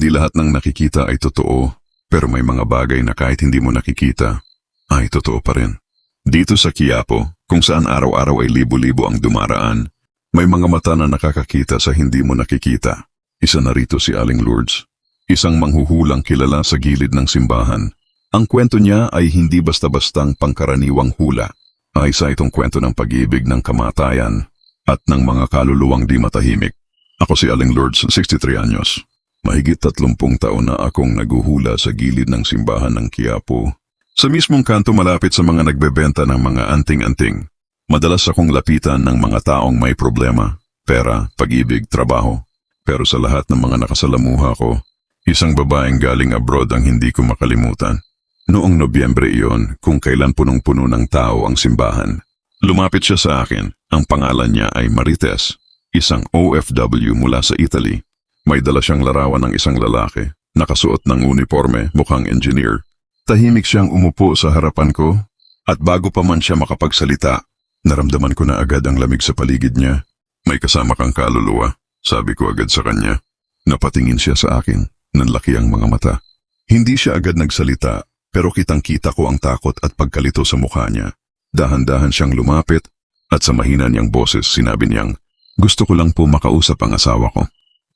Hindi lahat ng nakikita ay totoo, pero may mga bagay na kahit hindi mo nakikita, ay totoo pa rin. Dito sa Quiapo, kung saan araw-araw ay libo-libo ang dumaraan, may mga mata na nakakakita sa hindi mo nakikita. Isa na rito si Aling Lourdes, isang manghuhulang kilala sa gilid ng simbahan. Ang kwento niya ay hindi basta-bastang pangkaraniwang hula. Ay isa itong kwento ng pag-ibig, ng kamatayan, at ng mga kaluluwang di matahimik. Ako si Aling Lourdes, 63 anyos. Mahigit 30 taon na akong naguhula sa gilid ng simbahan ng Quiapo. Sa mismong kanto malapit sa mga nagbebenta ng mga anting-anting. Madalas akong lapitan ng mga taong may problema, pera, pag-ibig, trabaho. Pero sa lahat ng mga nakasalamuha ko, isang babaeng galing abroad ang hindi ko makalimutan. Noong Nobyembre iyon, kung kailan punong-puno ng tao ang simbahan. Lumapit siya sa akin. Ang pangalan niya ay Marites, isang OFW mula sa Italy. May dala siyang larawan ng isang lalaki, nakasuot ng uniforme, mukhang engineer. Tahimik siyang umupo sa harapan ko, at bago pa man siya makapagsalita, naramdaman ko na agad ang lamig sa paligid niya. May kasama kang kaluluwa, sabi ko agad sa kanya. Napatingin siya sa akin, nanlaki ang mga mata. Hindi siya agad nagsalita, pero kitang-kita ko ang takot at pagkalito sa mukha niya. Dahan-dahan siyang lumapit, at sa mahina niyang boses sinabi niyang, gusto ko lang po makausap ang asawa ko.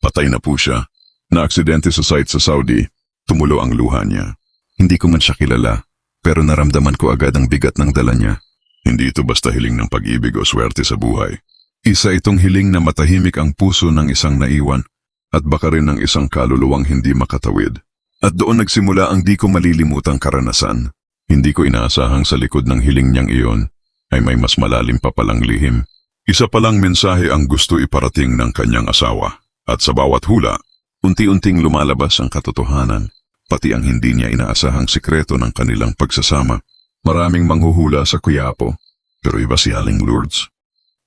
Patay na po siya. Na-aksidente sa site sa Saudi, tumulo ang luha niya. Hindi ko man siya kilala, pero naramdaman ko agad ang bigat ng dala niya. Hindi ito basta hiling ng pag-ibig o swerte sa buhay. Isa itong hiling na matahimik ang puso ng isang naiwan at baka rin ng isang kaluluwang hindi makatawid. At doon nagsimula ang di ko malilimutang karanasan. Hindi ko inaasahang sa likod ng hiling niyang iyon ay may mas malalim pa palang lihim. Isa palang mensahe ang gusto iparating ng kanyang asawa. At sa bawat hula, unti-unting lumalabas ang katotohanan. Pati ang hindi niya inaasahang sikreto ng kanilang pagsasama. Maraming manghuhula sa Quiapo, pero iba si Aling Lourdes.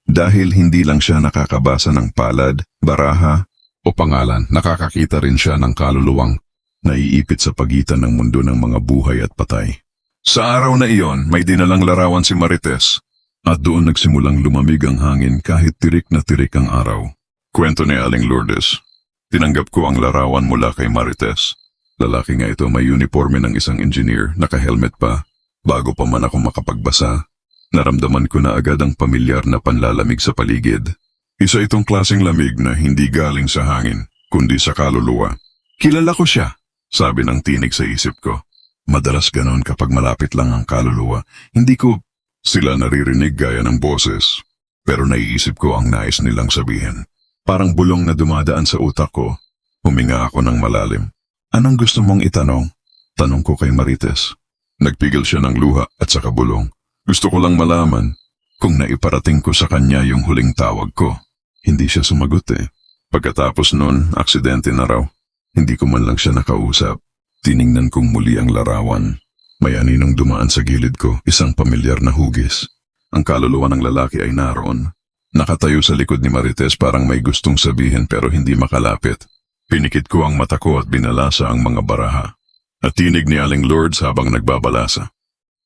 Dahil hindi lang siya nakakabasa ng palad, baraha, o pangalan, nakakakita rin siya ng kaluluwang naiipit sa pagitan ng mundo ng mga buhay at patay. Sa araw na iyon, may dinalang larawan si Marites, at doon nagsimulang lumamig ang hangin kahit tirik na tirik ang araw. Kwento ni Aling Lourdes, tinanggap ko ang larawan mula kay Marites. Lalaki nga ito, may uniforme ng isang engineer, naka-helmet pa. Bago pa man ako makapagbasa, naramdaman ko na agad ang pamilyar na panlalamig sa paligid. Isa itong klaseng lamig na hindi galing sa hangin, kundi sa kaluluwa. Kilala ko siya, sabi ng tinig sa isip ko. Madalas ganon kapag malapit lang ang kaluluwa. Hindi ko sila naririnig gaya ng boses, pero naiisip ko ang nais nilang sabihin. Parang bulong na dumadaan sa utak ko. Huminga ako ng malalim. Anong gusto mong itanong? Tanong ko kay Marites. Nagpigil siya ng luha at saka bulong. Gusto ko lang malaman kung naiparating ko sa kanya yung huling tawag ko. Hindi siya sumagot eh. Pagkatapos nun, aksidente na raw. Hindi ko man lang siya nakausap. Tiningnan kong muli ang larawan. May aninong dumaan sa gilid ko, isang pamilyar na hugis. Ang kaluluwa ng lalaki ay naroon. Nakatayo sa likod ni Marites parang may gustong sabihin pero hindi makalapit. Pinikit ko ang mata ko at binalasa ang mga baraha. At tinig ni Aling Lourdes habang nagbabalasa.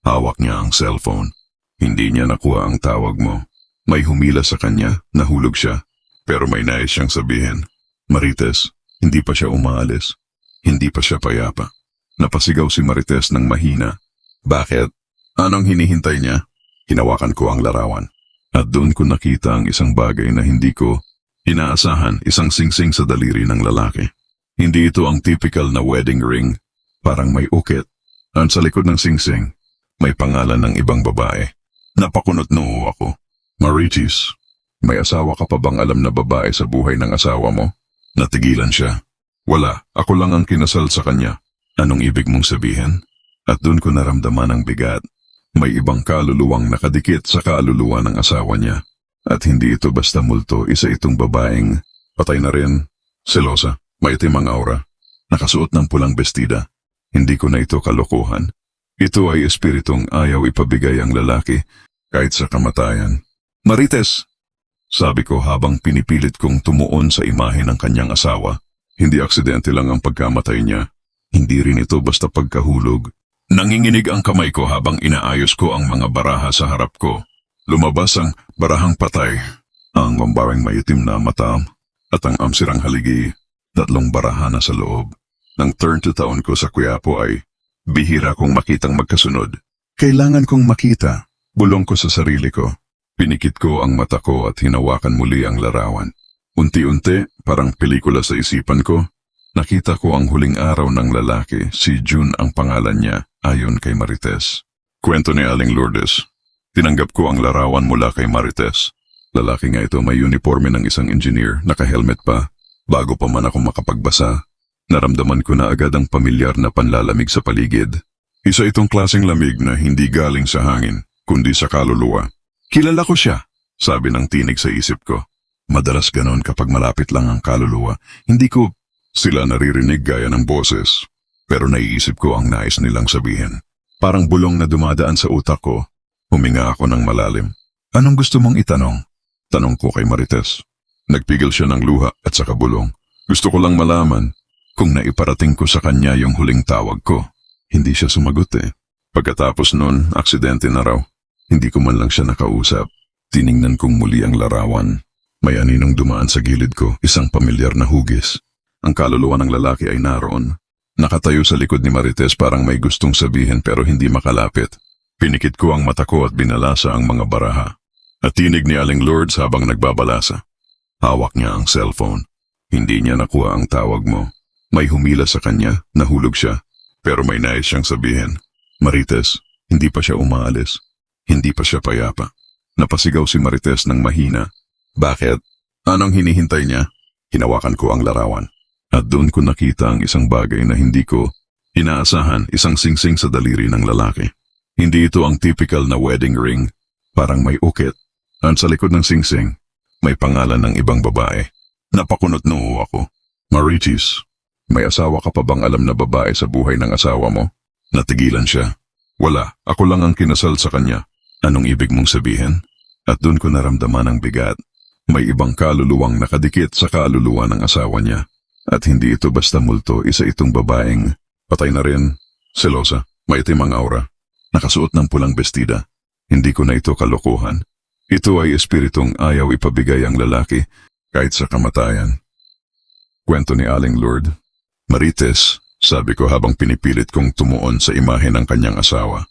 Hawak niya ang cellphone. Hindi niya nakuha ang tawag mo. May humila sa kanya, nahulog siya. Pero may nais siyang sabihin. Marites, hindi pa siya umaalis. Hindi pa siya payapa. Napasigaw si Marites ng mahina. Bakit? Anong hinihintay niya? Hinawakan ko ang larawan. At doon ko nakita ang isang bagay na hindi ko inaasahan, isang singsing sa daliri ng lalaki. Hindi ito ang typical na wedding ring. Parang may ukit. At sa likod ng singsing, may pangalan ng ibang babae. Napakunot noo ako. Marites, may asawa ka pa bang alam na babae sa buhay ng asawa mo? Natigilan siya. Wala, ako lang ang kinasal sa kanya. Anong ibig mong sabihin? At doon ko naramdaman ang bigat. May ibang kaluluwang nakadikit sa kaluluwa ng asawa niya. At hindi ito basta multo, isa itong babaeng patay na rin, selosa, maitim ang aura, nakasuot ng pulang bestida. Hindi ko na ito kalokohan. Ito ay espiritong ayaw ipabigay ang lalaki kahit sa kamatayan. Marites, sabi ko habang pinipilit kong tumuon sa imahe ng kanyang asawa. Hindi aksidente lang ang pagkamatay niya. Hindi rin ito basta pagkahulog. Nanginginig ang kamay ko habang inaayos ko ang mga baraha sa harap ko. Lumabas ang barahang patay, ang mambaring maitim na mata, at ang amsirang haligi, 3 baraha na sa loob. Nang turn to taon ko sa Quiapo ay bihira kong makitang magkasunod. Kailangan kong makita. Bulong ko sa sarili ko. Pinikit ko ang mata ko at hinawakan muli ang larawan. Unti-unti, parang pelikula sa isipan ko, nakita ko ang huling araw ng lalaki, si June ang pangalan niya, ayon kay Marites. Kwento ni Aling Lourdes. Tinanggap ko ang larawan mula kay Marites. Lalaki nga ito, may uniforme ng isang engineer, naka-helmet pa. Bago pa man ako makapagbasa, naramdaman ko na agad ang pamilyar na panlalamig sa paligid. Isa itong klaseng lamig na hindi galing sa hangin, kundi sa kaluluwa. Kilala ko siya, sabi ng tinig sa isip ko. Madalas ganon kapag malapit lang ang kaluluwa. Hindi ko sila naririnig gaya ng boses, pero naiisip ko ang nais nilang sabihin. Parang bulong na dumadaan sa utak ko. Huminga ako ng malalim. Anong gusto mong itanong? Tanong ko kay Marites. Nagpigil siya ng luha at saka bulong. Gusto ko lang malaman kung naiparating ko sa kanya yung huling tawag ko. Hindi siya sumagot eh. Pagkatapos nun, aksidente na raw. Hindi ko man lang siya nakausap. Tiningnan kong muli ang larawan. May aninong dumaan sa gilid ko, isang pamilyar na hugis. Ang kaluluwa ng lalaki ay naroon. Nakatayo sa likod ni Marites parang may gustong sabihin pero hindi makalapit. Pinikit ko ang mata ko at binalasa ang mga baraha. At tinig ni Aling Lourdes habang nagbabalasa. Hawak niya ang cellphone. Hindi niya nakuha ang tawag mo. May humila sa kanya, nahulog siya. Pero may nais siyang sabihin. Marites, hindi pa siya umaalis. Hindi pa siya payapa. Napasigaw si Marites ng mahina. Bakit? Anong hinihintay niya? Hinawakan ko ang larawan. At doon ko nakita ang isang bagay na hindi ko inaasahan, isang singsing sa daliri ng lalaki. Hindi ito ang typical na wedding ring. Parang may ukit. At sa likod ng singsing, may pangalan ng ibang babae. Napakunot noo ako. Marites, may asawa ka pa bang alam na babae sa buhay ng asawa mo? Natigilan siya. Wala, ako lang ang kinasal sa kanya. Anong ibig mong sabihin? At doon ko naramdaman ang bigat. May ibang kaluluwang nakadikit sa kaluluwa ng asawa niya. At hindi ito basta multo, isa itong babaeng patay na rin, selosa, may itim ang aura. Nakasuot ng pulang bestida. Hindi ko na ito kalokohan. Ito ay espiritong ayaw ipabigay ang lalaki kahit sa kamatayan. Kwento ni Aling Lourdes. Marites, sabi ko habang pinipilit kong tumuon sa imahe ng kanyang asawa.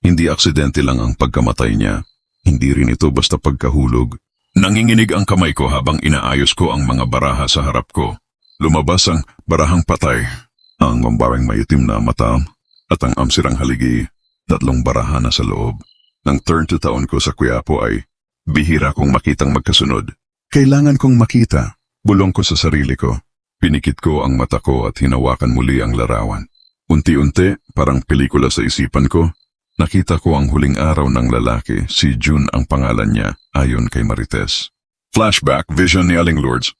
Hindi aksidente lang ang pagkamatay niya. Hindi rin ito basta pagkahulog. Nanginginig ang kamay ko habang inaayos ko ang mga baraha sa harap ko. Lumabas ang barahang patay, ang mambarang maitim na mata at ang amsirang haligi, 3 baraha na sa loob. Nang turn to taon ko sa Quiapo ay bihira kong makitang magkasunod. Kailangan kong makita, bulong ko sa sarili ko. Pinikit ko ang mata ko at hinawakan muli ang larawan. Unti-unti, parang pelikula sa isipan ko, nakita ko ang huling araw ng lalaki, si June ang pangalan niya, ayon kay Marites. Flashback, vision ni Aling Lourdes.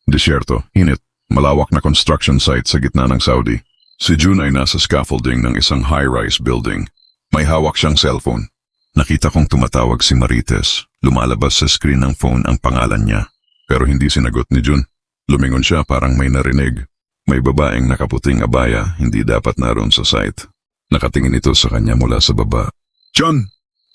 Disyerto, init, malawak na construction site sa gitna ng Saudi. Si June ay nasa scaffolding ng isang high-rise building. May hawak siyang cellphone. Nakita kong tumatawag si Marites. Lumalabas sa screen ng phone ang pangalan niya. Pero hindi sinagot ni June. Lumingon siya parang may narinig. May babaeng nakaputing abaya, hindi dapat naroon sa site. Nakatingin ito sa kanya mula sa baba. John,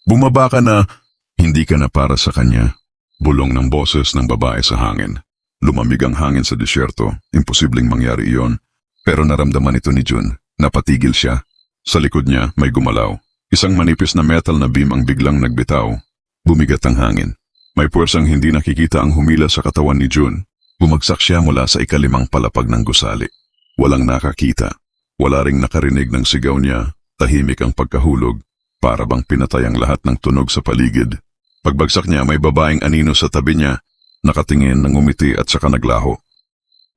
bumaba ka na. Hindi ka na para sa kanya. Bulong ng boses ng babae sa hangin. Lumamig ang hangin sa disyerto. Imposibleng mangyari iyon. Pero naramdaman ito ni June. Napatigil siya. Sa likod niya may gumalaw. Isang manipis na metal na beam ang biglang nagbitaw. Bumigat ang hangin. May puwersang hindi nakikita ang humila sa katawan ni June. Bumagsak siya mula sa ika-5 palapag ng gusali. Walang nakakita. Wala ring nakarinig ng sigaw niya. Tahimik ang pagkahulog. Para bang pinatay ang lahat ng tunog sa paligid. Pagbagsak niya may babaeng anino sa tabi niya. Nakatingin, nangumiti at saka naglaho.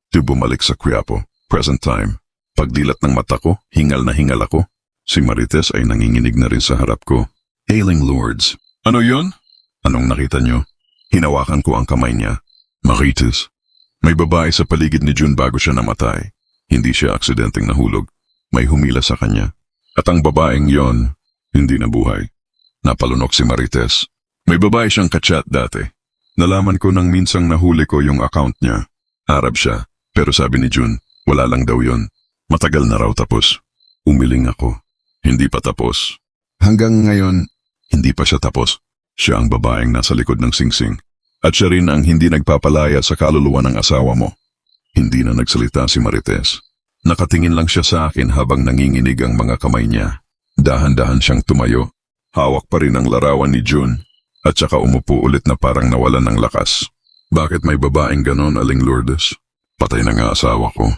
Di bumalik sa Quiapo. Present time. Pagdilat ng mata ko, hingal na hingal ako. Si Marites ay nanginginig na rin sa harap ko. Aling Lourdes. Ano yun? Anong nakita niyo? Hinawakan ko ang kamay niya. Marites. May babae sa paligid ni June bago siya namatay. Hindi siya aksidenteng nahulog. May humila sa kanya. At ang babaeng yon, hindi nabuhay. Napalunok si Marites. May babae siyang kachat dati. Nalaman ko nang minsang nahuli ko yung account niya. Arab siya, pero sabi ni June, wala lang daw yon. Matagal na raw tapos. Umiling ako. Hindi pa tapos. Hanggang ngayon, hindi pa siya tapos. Siya ang babaeng nasa likod ng singsing. At siya rin ang hindi nagpapalaya sa kaluluwa ng asawa mo. Hindi na nagsalita si Marites. Nakatingin lang siya sa akin habang nanginginig ang mga kamay niya. Dahan-dahan siyang tumayo. Hawak pa rin ang larawan ni June. At saka umupo ulit na parang nawalan ng lakas. Bakit may babaeng ganon, Aling Lourdes? Patay na nga asawa ko.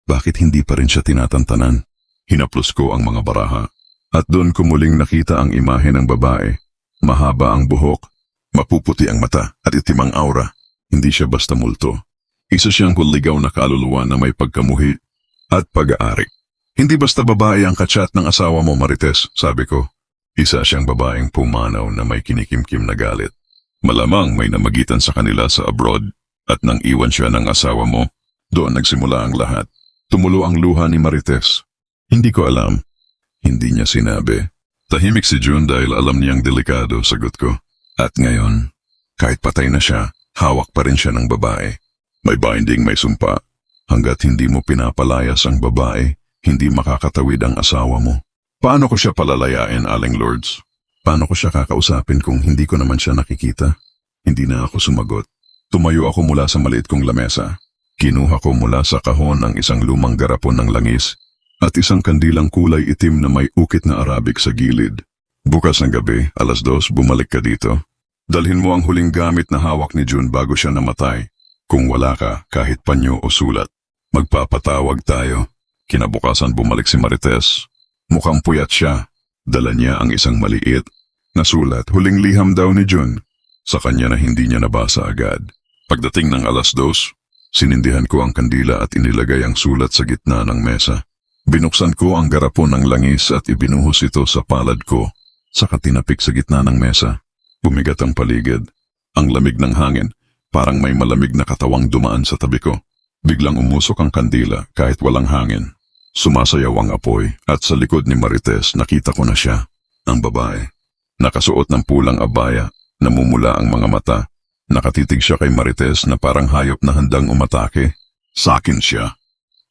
Bakit hindi pa rin siya tinatantanan? Hinaplos ko ang mga baraha. At doon ko muling nakita ang imahe ng babae. Mahaba ang buhok, mapuputi ang mata at itim ang aura. Hindi siya basta multo. Isa siyang huligaw na kaluluwa na may pagkamuhi at pag-aari. Hindi basta babae ang kachat ng asawa mo, Marites, sabi ko. Isa siyang babaeng pumanaw na may kinikimkim na galit. Malamang may namagitan sa kanila sa abroad at nang iwan siya ng asawa mo, doon nagsimula ang lahat. Tumulo ang luha ni Marites. Hindi ko alam. Hindi niya sinabi. Tahimik si June dahil alam niyang delikado, sagot ko. At ngayon, kahit patay na siya, hawak pa rin siya ng babae. May binding, may sumpa. Hanggat hindi mo pinapalayas ang babae, hindi makakatawid ang asawa mo. Paano ko siya palalayain, Aling Lourdes? Paano ko siya kakausapin kung hindi ko naman siya nakikita? Hindi na ako sumagot. Tumayo ako mula sa maliit kong lamesa. Kinuha ko mula sa kahon ang isang lumang garapon ng langis at isang kandilang kulay itim na may ukit na Arabic sa gilid. Bukas ng gabi, 2:00, bumalik ka dito. Dalhin mo ang huling gamit na hawak ni June bago siya namatay. Kung wala ka, kahit panyo o sulat, magpapatawag tayo. Kinabukasan bumalik si Marites. Mukhang puyat siya. Dala niya ang isang maliit na sulat, huling liham daw ni June. Sa kanya na hindi niya nabasa agad. Pagdating ng 2:00, sinindihan ko ang kandila at inilagay ang sulat sa gitna ng mesa. Binuksan ko ang garapon ng langis at ibinuhos ito sa palad ko. Saka tinapik sa gitna ng mesa. Bumigat ang paligid. Ang lamig ng hangin, parang may malamig na katawang dumaan sa tabi ko. Biglang umusok ang kandila kahit walang hangin. Sumasayaw ang apoy at sa likod ni Marites nakita ko na siya, ang babae. Nakasuot ng pulang abaya, namumula ang mga mata. Nakatitig siya kay Marites na parang hayop na handang umatake. Sakin siya.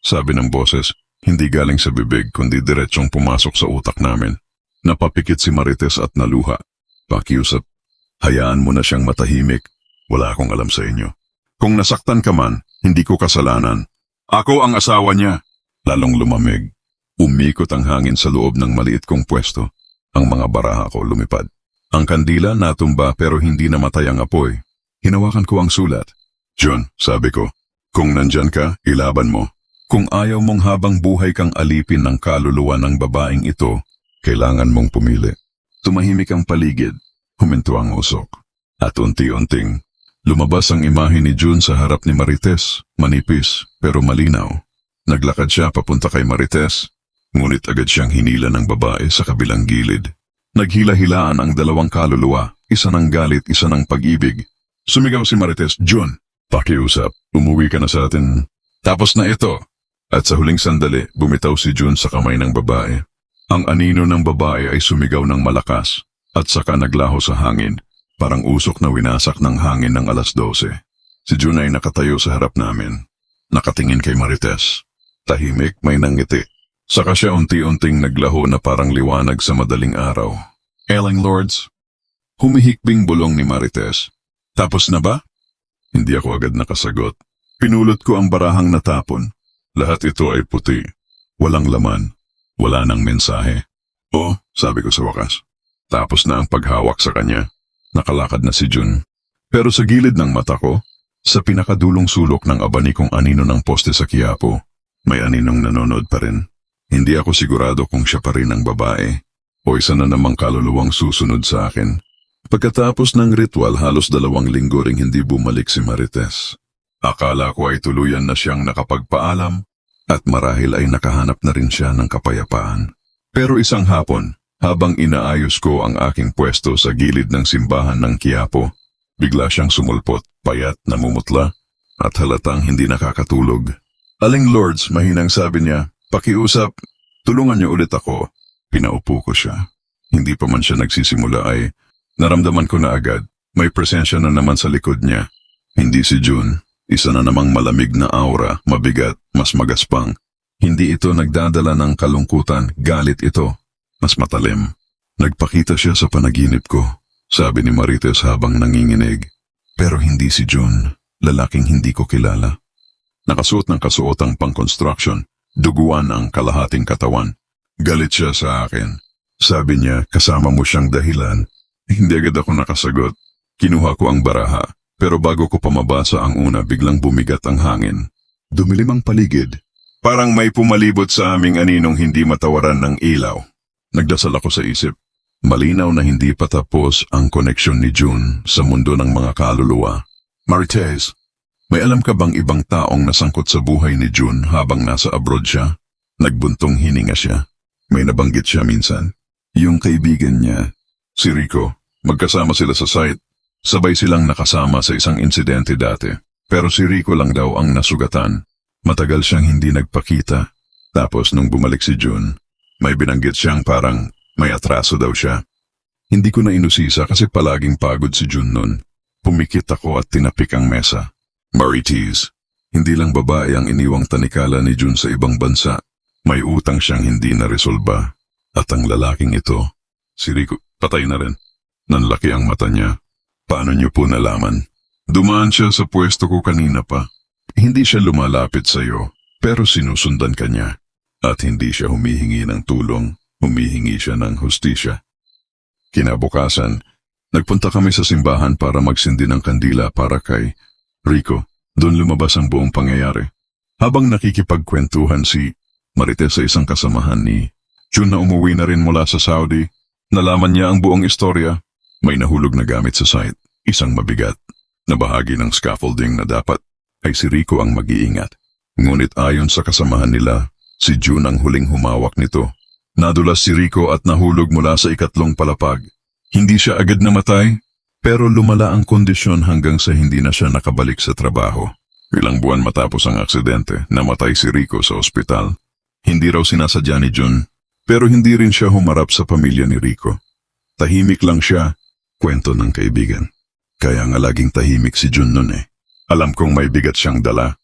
Sabi ng boses, hindi galing sa bibig kundi diretsong pumasok sa utak namin. Napapikit si Marites at naluha. Pakiusap, hayaan mo na siyang matahimik. Wala akong alam sa inyo. Kung nasaktan ka man, hindi ko kasalanan. Ako ang asawa niya. Lalong lumamig. Umikot ang hangin sa loob ng maliit kong pwesto. Ang mga baraha ko lumipad. Ang kandila natumba pero hindi namatay ang apoy. Hinawakan ko ang sulat. June, sabi ko, kung nandyan ka, ilaban mo. Kung ayaw mong habang buhay kang alipin ng kaluluwa ng babaeng ito, kailangan mong pumili. Tumahimik ang paligid. Huminto ang usok. At unti-unting, lumabas ang imahe ni June sa harap ni Marites. Manipis pero malinaw. Naglakad siya papunta kay Marites, ngunit agad siyang hinila ng babae sa kabilang gilid. Naghila-hilaan ang dalawang kaluluwa, isa ng galit, isa ng pag-ibig. Sumigaw si Marites, June, pakiusap, umuwi ka na sa atin. Tapos na ito. At sa huling sandali, bumitaw si June sa kamay ng babae. Ang anino ng babae ay sumigaw ng malakas at saka naglaho sa hangin, parang usok na winasak ng hangin ng 12:00. Si June ay nakatayo sa harap namin, nakatingin kay Marites. Tahimik, may nangiti. Saka siya unti-unting naglaho na parang liwanag sa madaling araw. Aling Lourdes, humihikbing bulong ni Marites. Tapos na ba? Hindi ako agad nakasagot. Pinulot ko ang barahang natapon. Lahat ito ay puti. Walang laman. Wala nang mensahe. Oh, sabi ko sa wakas. Tapos na ang paghawak sa kanya. Nakalakad na si June. Pero sa gilid ng mata ko, sa pinakadulong sulok ng abanikong anino ng poste sa Quiapo, may aninong nanonood pa rin. Hindi ako sigurado kung siya pa rin ang babae o isa na namang kaluluwang susunod sa akin. Pagkatapos ng ritual, halos 2 linggo ring hindi bumalik si Marites. Akala ko ay tuluyan na siyang nakapagpaalam at marahil ay nakahanap na rin siya ng kapayapaan. Pero isang hapon, habang inaayos ko ang aking pwesto sa gilid ng simbahan ng Quiapo, bigla siyang sumulpot, payat, namumutla at halatang hindi nakakatulog. Aling Lourdes, mahinang sabi niya, pakiusap, tulungan niyo ulit ako. Pinaupo ko siya. Hindi pa man siya nagsisimula ay naramdaman ko na agad, may presensya na naman sa likod niya. Hindi si June, isa na namang malamig na aura, mabigat, mas magaspang. Hindi ito nagdadala ng kalungkutan, galit ito. Mas matalim. Nagpakita siya sa panaginip ko, sabi ni Marites habang nanginginig. Pero hindi si June, lalaking hindi ko kilala. Nakasuot ng kasuotang pang-construction, Duguan ang kalahating katawan. Galit siya sa akin. Sabi niya, kasama mo siyang dahilan. Hindi agad ako nakasagot. Kinuha ko ang baraha, pero bago ko pa mabasa ang una, biglang bumigat ang hangin. Dumilim ang paligid. Parang may pumalibot sa aming aninong hindi matawaran ng ilaw. Nagdasal ako sa isip. Malinaw na hindi pa tapos ang koneksyon ni June sa mundo ng mga kaluluwa. Marites, may alam ka bang ibang taong nasangkot sa buhay ni June habang nasa abroad siya? Nagbuntong hininga siya. May nabanggit siya minsan. Yung kaibigan niya, si Rico, magkasama sila sa site. Sabay silang nakasama sa isang insidente dati. Pero si Rico lang daw ang nasugatan. Matagal siyang hindi nagpakita. Tapos nung bumalik si June, may binanggit siyang parang may atraso daw siya. Hindi ko na inusisa kasi palaging pagod si June nun. Pumikit ako at tinapik ang mesa. Marites, hindi lang babae ang iniwang tanikala ni June sa ibang bansa. May utang siyang hindi na-resolba. At ang lalaking ito, si Rico, patay na rin. Nanlaki ang mata niya. Paano niyo po nalaman? Dumaan siya sa pwesto ko kanina pa. Hindi siya lumalapit sa iyo, pero sinusundan ka niya. At hindi siya humihingi ng tulong, humihingi siya ng hustisya. Kinabukasan, nagpunta kami sa simbahan para magsindi ng kandila para kay Rico. Doon lumabas ang buong pangyayari. Habang nakikipagkwentuhan si Marites sa isang kasamahan ni June na umuwi na rin mula sa Saudi, nalaman niya ang buong istorya. May nahulog na gamit sa site, isang mabigat na bahagi ng scaffolding na dapat ay si Rico ang mag-iingat. Ngunit ayon sa kasamahan nila, si June ang huling humawak nito. Nadulas si Rico at nahulog mula sa ikatlong palapag. Hindi siya agad namatay, pero lumala ang kondisyon hanggang sa hindi na siya nakabalik sa trabaho. Ilang buwan matapos ang aksidente, namatay si Rico sa ospital. Hindi raw sinasadya ni June, pero hindi rin siya humarap sa pamilya ni Rico. Tahimik lang siya, kwento ng kaibigan. Kaya nga laging tahimik si June nun eh. Alam kong may bigat siyang dala.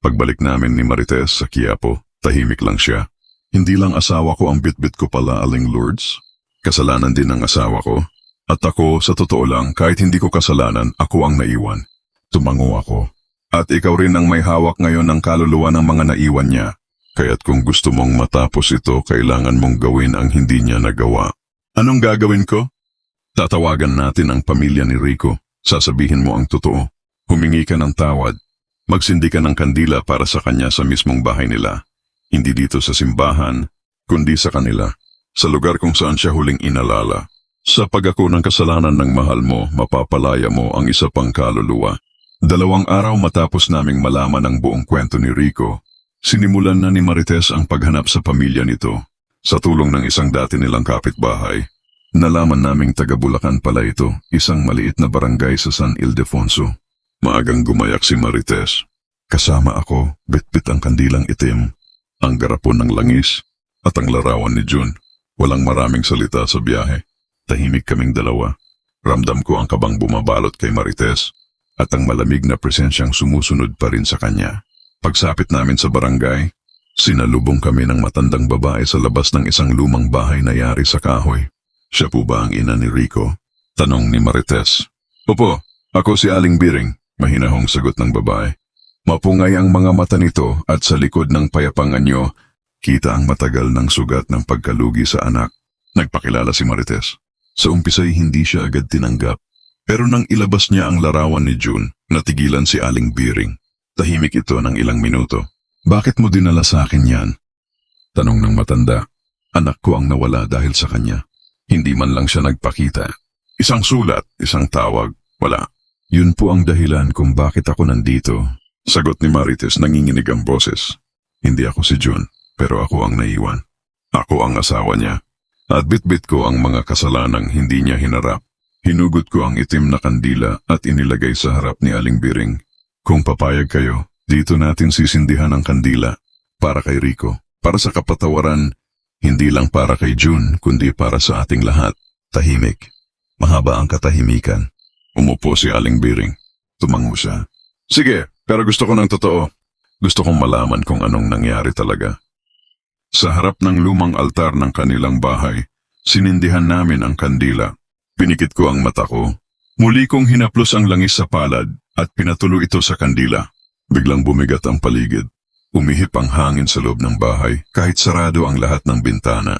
Pagbalik namin ni Marites sa Quiapo, tahimik lang siya. Hindi lang asawa ko ang bitbit ko pala, Aling Lourdes. Kasalanan din ng asawa ko. At ako, sa totoo lang, kahit hindi ko kasalanan, ako ang naiwan. Tumango ako. At ikaw rin ang may hawak ngayon ng kaluluwa ng mga naiwan niya. Kaya't kung gusto mong matapos ito, kailangan mong gawin ang hindi niya nagawa. Anong gagawin ko? Tatawagan natin ang pamilya ni Rico. Sasabihin mo ang totoo. Humingi ka ng tawad. Magsindi ka ng kandila para sa kanya sa mismong bahay nila. Hindi dito sa simbahan, kundi sa kanila. Sa lugar kung saan siya huling inalala. Sa pag-ako ng kasalanan ng mahal mo, mapapalaya mo ang isa pang kaluluwa. 2 araw matapos naming malaman ang buong kwento ni Rico, sinimulan na ni Marites ang paghanap sa pamilya nito. Sa tulong ng isang dati nilang kapitbahay, nalaman naming taga Bulacan pala ito, isang maliit na barangay sa San Ildefonso. Maagang gumayak si Marites. Kasama ako, bitbit ang kandilang itim, ang garapon ng langis, at ang larawan ni June. Walang maraming salita sa biyahe. Tahimik kaming dalawa. Ramdam ko ang kabang bumabalot kay Marites, at ang malamig na presensyang sumusunod pa rin sa kanya. Pagsapit namin sa barangay, sinalubong kami ng matandang babae sa labas ng isang lumang bahay na yari sa kahoy. Siya po ba ang ina ni Rico? Tanong ni Marites. Opo, ako si Aling Biring, mahinahong sagot ng babae. Mapungay ang mga mata nito at sa likod ng payapang anyo, kita ang matagal ng sugat ng pagkalugi sa anak. Nagpakilala si Marites. Sa umpisa'y hindi siya agad tinanggap. Pero nang ilabas niya ang larawan ni June, natigilan si Aling Biring. Tahimik ito ng ilang minuto. Bakit mo dinala sa akin yan? Tanong ng matanda. Anak ko ang nawala dahil sa kanya. Hindi man lang siya nagpakita. Isang sulat, isang tawag, wala. Yun po ang dahilan kung bakit ako nandito. Sagot ni Marites, nanginginig ang boses. Hindi ako si June, pero ako ang naiwan. Ako ang asawa niya. At bitbit ko ang mga kasalanang hindi niya hinarap. Hinugot ko ang itim na kandila at inilagay sa harap ni Aling Biring. Kung papayag kayo, dito natin sisindihan ang kandila. Para kay Rico, para sa kapatawaran, hindi lang para kay June, kundi para sa ating lahat. Tahimik. Mahaba ang katahimikan. Umupo si Aling Biring. Tumango siya. Sige, pero gusto ko ng totoo. Gusto kong malaman kung anong nangyari talaga. Sa harap ng lumang altar ng kanilang bahay, sinindihan namin ang kandila. Pinikit ko ang mata ko. Muli kong hinaplos ang langis sa palad at pinatulo ito sa kandila. Biglang bumigat ang paligid. Umihip ang hangin sa loob ng bahay kahit sarado ang lahat ng bintana.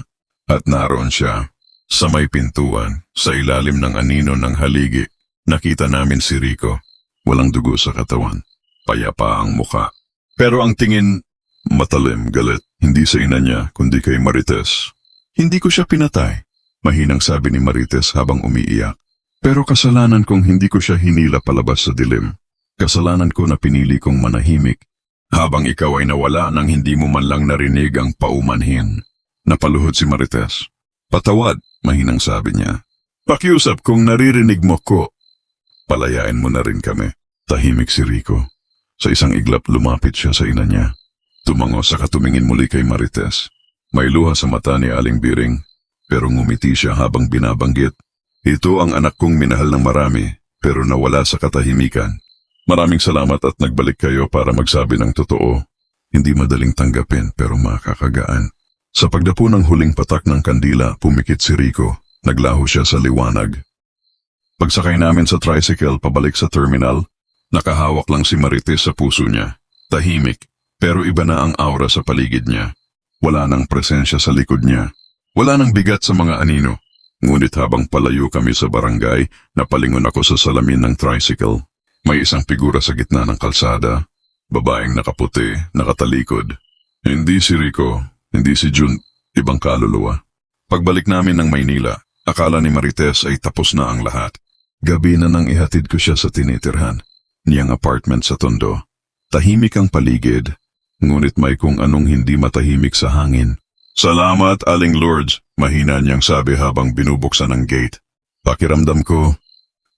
At naroon siya, sa may pintuan, sa ilalim ng anino ng haligi. Nakita namin si Rico. Walang dugo sa katawan. Payapa ang muka. Pero ang tingin, matalim, galit. Hindi sa ina niya, kundi kay Marites. Hindi ko siya pinatay. Mahinang sabi ni Marites habang umiiyak. Pero kasalanan kong hindi ko siya hinila palabas sa dilim. Kasalanan ko na pinili kong manahimik. Habang ikaw ay nawala nang hindi mo man lang narinig ang paumanhin. Napaluhod si Marites. Patawad, mahinang sabi niya. Pakiusap kung naririnig mo ko. Palayain mo na rin kami. Tahimik si Rico. Sa isang iglap lumapit siya sa ina niya. Tumango sa katumingin muli kay Marites. May luha sa mata ni Aling Biring. Pero ngumiti siya habang binabanggit. Ito ang anak kong minahal ng marami, pero nawala sa katahimikan. Maraming salamat at nagbalik kayo para magsabi ng totoo. Hindi madaling tanggapin pero makakagaan. Sa pagdapo ng huling patak ng kandila, pumikit si Rico. Naglaho siya sa liwanag. Pagsakay namin sa tricycle pabalik sa terminal, nakahawak lang si Marites sa puso niya. Tahimik, pero iba na ang aura sa paligid niya. Wala nang presensya sa likod niya. Wala nang bigat sa mga anino. Ngunit habang palayo kami sa barangay, napalingon ako sa salamin ng tricycle. May isang figura sa gitna ng kalsada. Babaeng nakaputi, nakatalikod. Hindi si Rico, hindi si Jun, ibang kaluluwa. Pagbalik namin ng Maynila, akala ni Marites ay tapos na ang lahat. Gabi na nang ihatid ko siya sa tinitirhan, niyang apartment sa Tondo. Tahimik ang paligid, ngunit may kung anong hindi matahimik sa hangin. Salamat, Aling Lourdes, mahina niyang sabi habang binubuksan ang gate. Pakiramdam ko,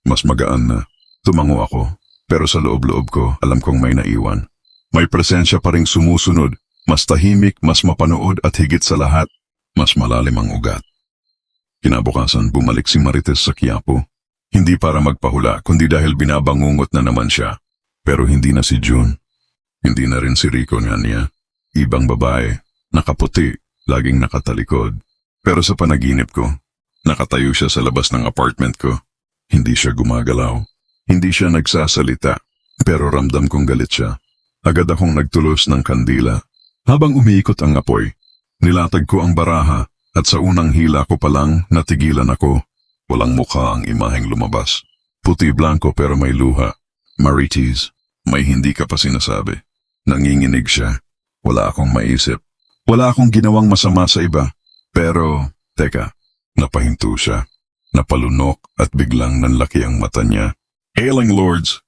mas magaan na. Tumango ako, pero sa loob-loob ko alam kong may naiwan. May presensya pa ring sumusunod, mas tahimik, mas mapanood at higit sa lahat, mas malalim ang ugat. Kinabukasan bumalik si Marites sa Quiapo. Hindi para magpahula, kundi dahil binabangungot na naman siya. Pero hindi na si June. Hindi na rin si Rico nga niya. Ibang babae, nakaputi, laging nakatalikod. Pero sa panaginip ko, nakatayo siya sa labas ng apartment ko. Hindi siya gumagalaw. Hindi siya nagsasalita, pero ramdam kong galit siya. Agad akong nagtulos ng kandila. Habang umiikot ang apoy, nilatag ko ang baraha at sa unang hila ko palang natigilan ako. Walang mukha ang imaheng lumabas. Puti-blanco pero may luha. Marites, may hindi ka pa sinasabi. Nanginginig siya. Wala akong maisip. Wala akong ginawang masama sa iba. Pero, teka, napahinto siya. Napalunok at biglang nanlaki ang mata niya. Aling Lourdes.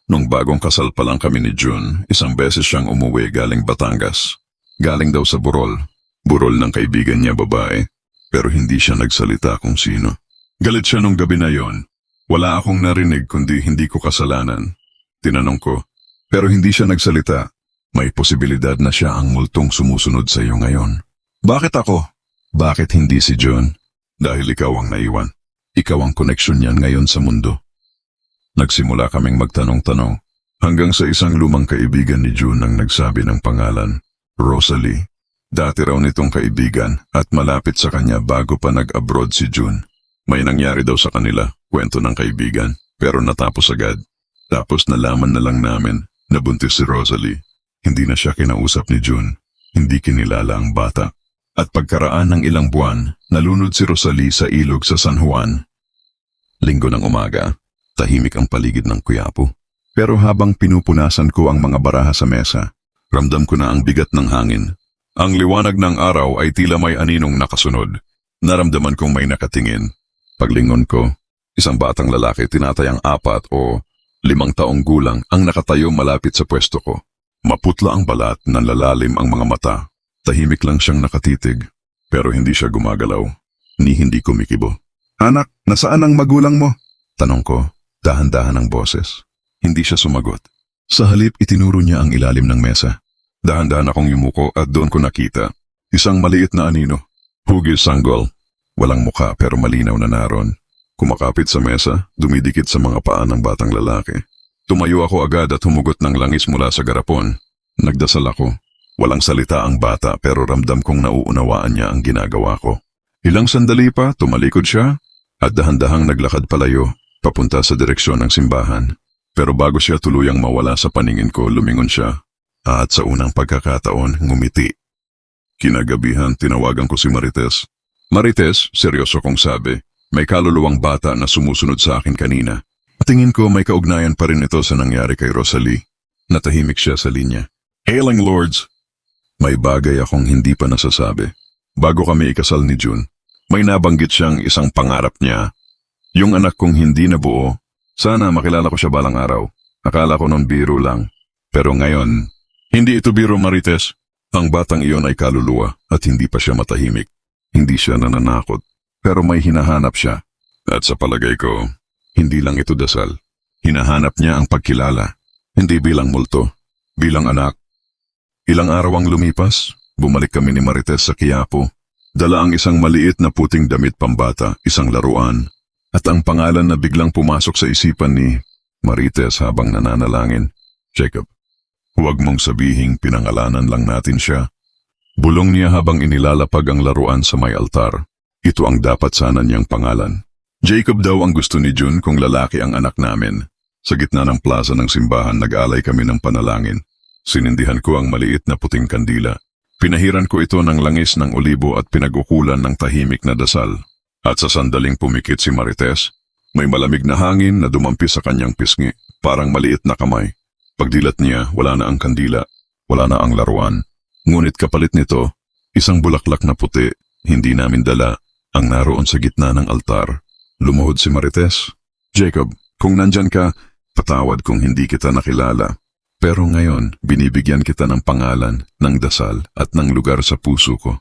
Nung bagong kasal pa lang kami ni June, isang beses siyang umuwi galing Batangas. Galing daw sa burol. Burol ng kaibigan niya babae. Pero hindi siya nagsalita kung sino. Galit siya nung gabi na yon. Wala akong narinig kundi hindi ko kasalanan. Tinanong ko. Pero hindi siya nagsalita. May posibilidad na siya ang multong sumusunod sa iyo ngayon. Bakit ako? Bakit hindi si June? Dahil ikaw ang naiwan. Ikaw ang koneksyon niyan ngayon sa mundo. Nagsimula kaming magtanong-tanong hanggang sa isang lumang kaibigan ni June ang nagsabi ng pangalan, Rosalie. Dati raw nitong kaibigan at malapit sa kanya bago pa nag-abroad si June. May nangyari daw sa kanila, kwento ng kaibigan, pero natapos agad. Tapos nalaman na lang namin na buntis si Rosalie. Hindi na siya kinausap ni June, hindi kinilala ang bata. At pagkaraan ng ilang buwan, nalunod si Rosalie sa ilog sa San Juan. Linggo ng umaga. Tahimik ang paligid ng Quiapo. Pero habang pinupunasan ko ang mga baraha sa mesa, ramdam ko na ang bigat ng hangin. Ang liwanag ng araw ay tila may aninong nakasunod. Naramdaman kong may nakatingin. Paglingon ko, isang batang lalaki tinatayang 4 o 5 taong gulang ang nakatayo malapit sa pwesto ko. Maputla ang balat, nanlalalim ang mga mata. Tahimik lang siyang nakatitig, pero hindi siya gumagalaw, ni hindi kumikibo. Anak, nasaan ang magulang mo? Tanong ko. Dahan-dahan ang boses. Hindi siya sumagot. Sa halip itinuro niya ang ilalim ng mesa. Dahan-dahan akong yumuko at doon ko nakita. Isang maliit na anino. Hugis sanggol. Walang mukha pero malinaw na naroon. Kumakapit sa mesa, dumidikit sa mga paa ng batang lalaki. Tumayo ako agad at humugot ng langis mula sa garapon. Nagdasal ako. Walang salita ang bata pero ramdam kong nauunawaan niya ang ginagawa ko. Ilang sandali pa, tumalikod siya at dahan-dahang naglakad palayo. Papunta sa direksyon ng simbahan. Pero bago siya tuluyang mawala sa paningin ko, lumingon siya. At sa unang pagkakataon, ngumiti. Kinagabihan, tinawagan ko si Marites. Marites, seryoso kong sabi, may kaluluwang bata na sumusunod sa akin kanina. Tingin ko may kaugnayan pa rin ito sa nangyari kay Rosalie. Natahimik siya sa linya. Hailing Lords! May bagay akong hindi pa nasasabi. Bago kami ikasal ni June, may nabanggit siyang isang pangarap niya. Yung anak kong hindi nabuo, sana makilala ko siya balang araw. Akala ko noon biro lang. Pero ngayon, hindi ito biro, Marites. Ang batang iyon ay kaluluwa at hindi pa siya matahimik. Hindi siya nananakot, pero may hinahanap siya. At sa palagay ko, hindi lang ito dasal. Hinahanap niya ang pagkilala, hindi bilang multo, bilang anak. Ilang araw ang lumipas, bumalik kami ni Marites sa Quiapo. Dala ang isang maliit na puting damit pambata, isang laruan, at ang pangalan na biglang pumasok sa isipan ni Marites habang nananalangin. Jacob, huwag mong sabihing pinangalanan lang natin siya. Bulong niya habang inilalapag ang laruan sa may altar. Ito ang dapat sana niyang pangalan. Jacob daw ang gusto ni June kung lalaki ang anak namin. Sa gitna ng plaza ng simbahan, nag-alay kami ng panalangin. Sinindihan ko ang maliit na puting kandila. Pinahiran ko ito ng langis ng olibo at pinagukulan ng tahimik na dasal. At sa sandaling pumikit si Marites, may malamig na hangin na dumampi sa kanyang pisngi, parang maliit na kamay. Pagdilat niya, wala na ang kandila, wala na ang laruan. Ngunit kapalit nito, isang bulaklak na puti, hindi namin dala, ang naroon sa gitna ng altar. Lumuhod si Marites. Jacob, kung nandyan ka, patawad kung hindi kita nakilala. Pero ngayon, binibigyan kita ng pangalan, ng dasal at ng lugar sa puso ko.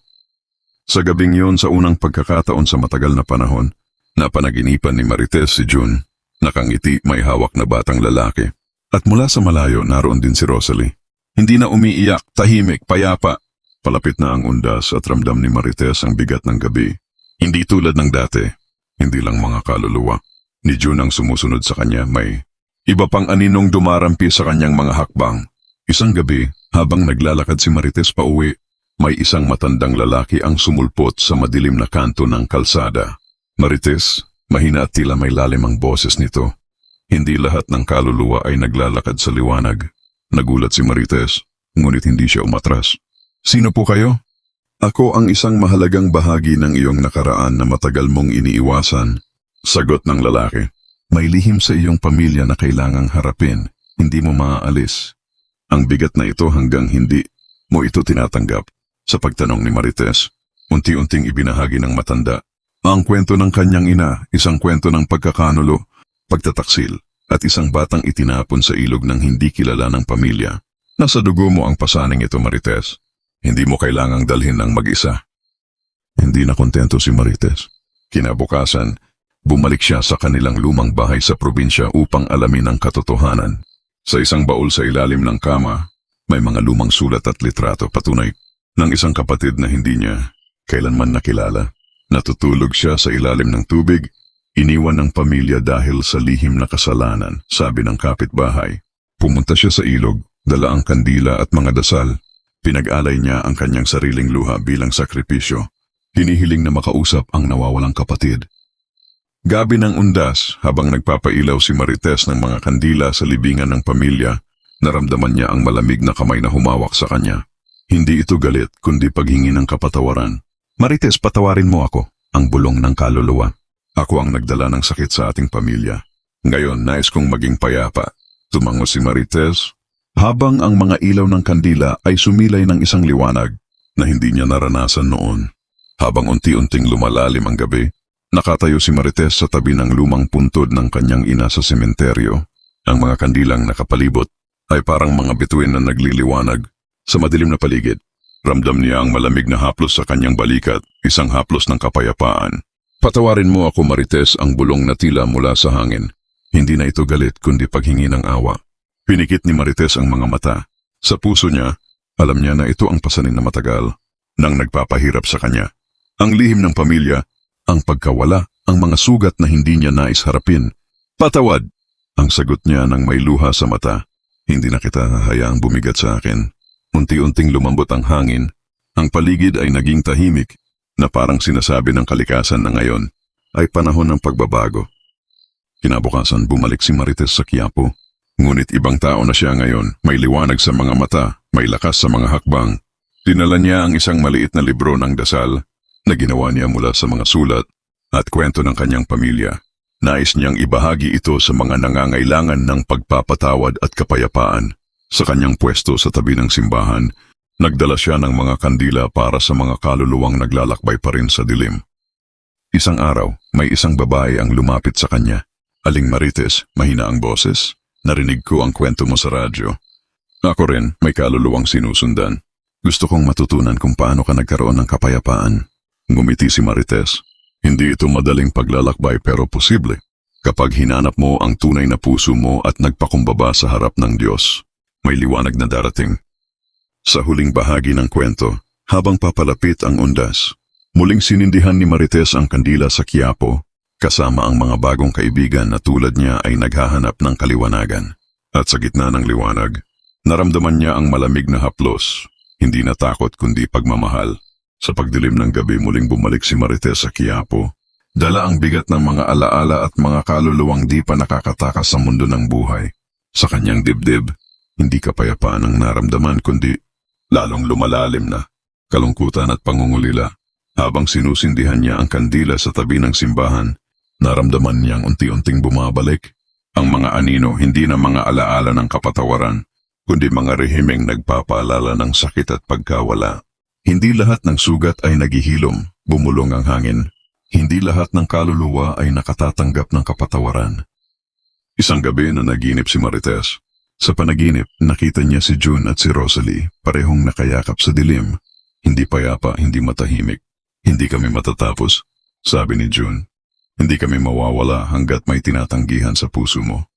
Sa gabing yon, sa unang pagkakataon sa matagal na panahon, napanaginipan ni Marites si June. Nakangiti, may hawak na batang lalaki. At mula sa malayo, naroon din si Rosalie. Hindi na umiiyak, tahimik, payapa. Palapit na ang undas at ramdam ni Marites ang bigat ng gabi. Hindi tulad ng dati, hindi lang mga kaluluwa. Ni June ang sumusunod sa kanya, may iba pang aninong dumarampi sa kanyang mga hakbang. Isang gabi, habang naglalakad si Marites pauwi, may isang matandang lalaki ang sumulpot sa madilim na kanto ng kalsada. Marites, mahina at tila may lalim ang boses nito. Hindi lahat ng kaluluwa ay naglalakad sa liwanag. Nagulat si Marites, ngunit hindi siya umatras. Sino po kayo? Ako ang isang mahalagang bahagi ng iyong nakaraan na matagal mong iniiwasan. Sagot ng lalaki. May lihim sa iyong pamilya na kailangang harapin. Hindi mo maaalis. Ang bigat na ito hanggang hindi mo ito tinatanggap. Sa pagtanong ni Marites, unti-unting ibinahagi ng matanda. Ang kwento ng kanyang ina, isang kwento ng pagkakanulo, pagtataksil, at isang batang itinapon sa ilog ng hindi kilala ng pamilya. Nasa dugo mo ang pasaning ito, Marites. Hindi mo kailangang dalhin ng mag-isa. Hindi na kontento si Marites. Kinabukasan, bumalik siya sa kanilang lumang bahay sa probinsya upang alamin ang katotohanan. Sa isang baul sa ilalim ng kama, may mga lumang sulat at litrato patunay ng isang kapatid na hindi niya kailanman nakilala. Natutulog siya sa ilalim ng tubig, iniwan ng pamilya dahil sa lihim na kasalanan, sabi ng kapitbahay. Pumunta siya sa ilog, dala ang kandila at mga dasal. Pinag-alay niya ang kanyang sariling luha bilang sakripisyo. Hinihiling na makausap ang nawawalang kapatid. Gabi ng undas, habang nagpapailaw si Marites ng mga kandila sa libingan ng pamilya, naramdaman niya ang malamig na kamay na humawak sa kanya. Hindi ito galit, kundi paghingi ng kapatawaran. Marites, patawarin mo ako, ang bulong ng kaluluwa. Ako ang nagdala ng sakit sa ating pamilya. Ngayon, nais kong maging payapa. Tumango si Marites, habang ang mga ilaw ng kandila ay sumilay ng isang liwanag na hindi niya naranasan noon. Habang unti-unting lumalalim ang gabi, nakatayo si Marites sa tabi ng lumang puntod ng kanyang ina sa sementeryo. Ang mga kandilang nakapalibot ay parang mga bituin na nagliliwanag sa madilim na paligid. Ramdam niya ang malamig na haplos sa kanyang balikat, isang haplos ng kapayapaan. Patawarin mo ako, Marites, ang bulong na tila mula sa hangin. Hindi na ito galit kundi paghingi ng awa. Pinikit ni Marites ang mga mata. Sa puso niya, alam niya na ito ang pasanin na matagal nang nagpapahirap sa kanya. Ang lihim ng pamilya, ang pagkawala, ang mga sugat na hindi niya nais harapin. Patawad! Ang sagot niya nang may luha sa mata. Hindi na kita hayaang bumigat sa akin. Unti-unting lumambot ang hangin. Ang paligid ay naging tahimik na parang sinasabi ng kalikasan na ngayon ay panahon ng pagbabago. Kinabukasan bumalik si Marites sa Quiapo. Ngunit ibang tao na siya ngayon, may liwanag sa mga mata, May lakas sa mga hakbang. Dinala niya ang isang maliit na libro ng dasal na ginawa niya mula sa mga sulat at kwento ng kanyang pamilya. Nais niyang ibahagi ito sa mga nangangailangan ng pagpapatawad at kapayapaan. Sa kanyang pwesto sa tabi ng simbahan, nagdala siya ng mga kandila para sa mga kaluluwang naglalakbay pa rin sa dilim. Isang araw, may isang babae ang lumapit sa kanya. Aling Marites, mahina ang boses. Narinig ko ang kwento mo sa radyo. Ako rin, may kaluluwang sinusundan. Gusto kong matutunan kung paano ka nagkaroon ng kapayapaan. Ngumiti si Marites. Hindi ito madaling paglalakbay pero posible. Kapag hinanap mo ang tunay na puso mo at nagpakumbaba sa harap ng Diyos, may liwanag na darating. Sa huling bahagi ng kwento, habang papalapit ang undas, muling sinindihan ni Marites ang kandila sa Quiapo, kasama ang mga bagong kaibigan na tulad niya ay naghahanap ng kaliwanagan. At sa gitna ng liwanag, naramdaman niya ang malamig na haplos, hindi na takot kundi pagmamahal. Sa pagdilim ng gabi muling bumalik si Marites sa Quiapo. Dala ang bigat ng mga alaala at mga kaluluwang di pa nakakatakas sa mundo ng buhay. Sa kanyang dibdib, hindi kapayapaan ang naramdaman kundi lalong lumalalim na kalungkutan at pangungulila. Habang sinusindihan niya ang kandila sa tabi ng simbahan, naramdaman niyang unti-unting bumabalik. Ang mga anino hindi na mga alaala ng kapatawaran, kundi mga rehimeng nagpapaalala ng sakit at pagkawala. Hindi lahat ng sugat ay naghihilom, bumulong ang hangin. Hindi lahat ng kaluluwa ay nakatatanggap ng kapatawaran. Isang gabi na naginip si Marites. Sa panaginip, nakita niya si June at si Rosalie, parehong nakayakap sa dilim. Hindi payapa, hindi matahimik. Hindi kami matatapos, sabi ni June. Hindi kami mawawala hanggat may tinatanggihan sa puso mo.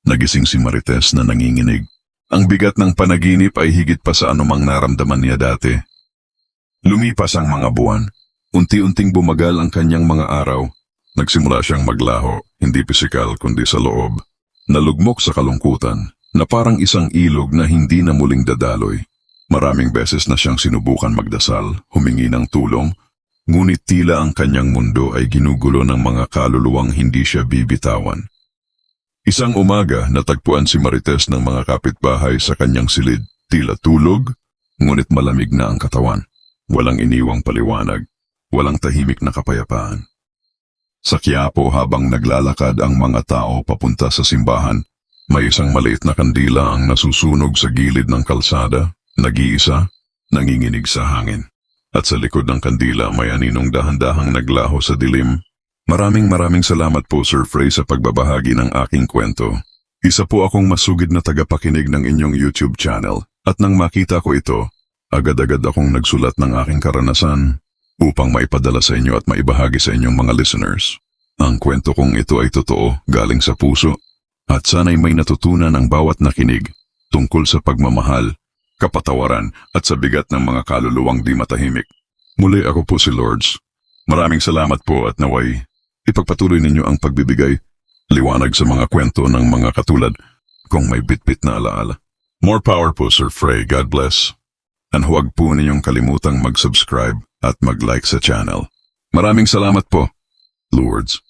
Nagising si Marites na nanginginig. Ang bigat ng panaginip ay higit pa sa anumang naramdaman niya dati. Lumipas ang mga buwan. Unti-unting bumagal ang kanyang mga araw. Nagsimula siyang maglaho, hindi pisikal kundi sa loob. Nalugmok sa kalungkutan, na parang isang ilog na hindi na muling dadaloy. Maraming beses na siyang sinubukan magdasal, humingi ng tulong, ngunit tila ang kanyang mundo ay ginugulo ng mga kaluluwang hindi siya bibitawan. Isang umaga, natagpuan si Marites ng mga kapitbahay sa kanyang silid, tila tulog, ngunit malamig na ang katawan. Walang iniwang paliwanag, walang tahimik na kapayapaan. Sa Quiapo habang naglalakad ang mga tao papunta sa simbahan, may isang maliit na kandila ang nasusunog sa gilid ng kalsada, nag-iisa, nanginginig sa hangin. At sa likod ng kandila may aninong dahan-dahang naglaho sa dilim. Maraming salamat po Sir Frey sa pagbabahagi ng aking kwento. Isa po akong masugid na tagapakinig ng inyong YouTube channel at nang makita ko ito, agad-agad akong nagsulat ng aking karanasan upang maipadala sa inyo at maibahagi sa inyong mga listeners. Ang kwento kong ito ay totoo, galing sa puso, at sana'y may natutunan ang bawat nakinig tungkol sa pagmamahal, kapatawaran at sa bigat ng mga kaluluwang di matahimik. Muli ako po si Lourdes. Maraming salamat po at naway ipagpatuloy ninyo ang pagbibigay liwanag sa mga kwento ng mga katulad kung may bitbit na alaala. More power po Sir Frey, God bless. And huwag po ninyong kalimutang mag-subscribe at mag-like sa channel. Maraming salamat po, Lourdes.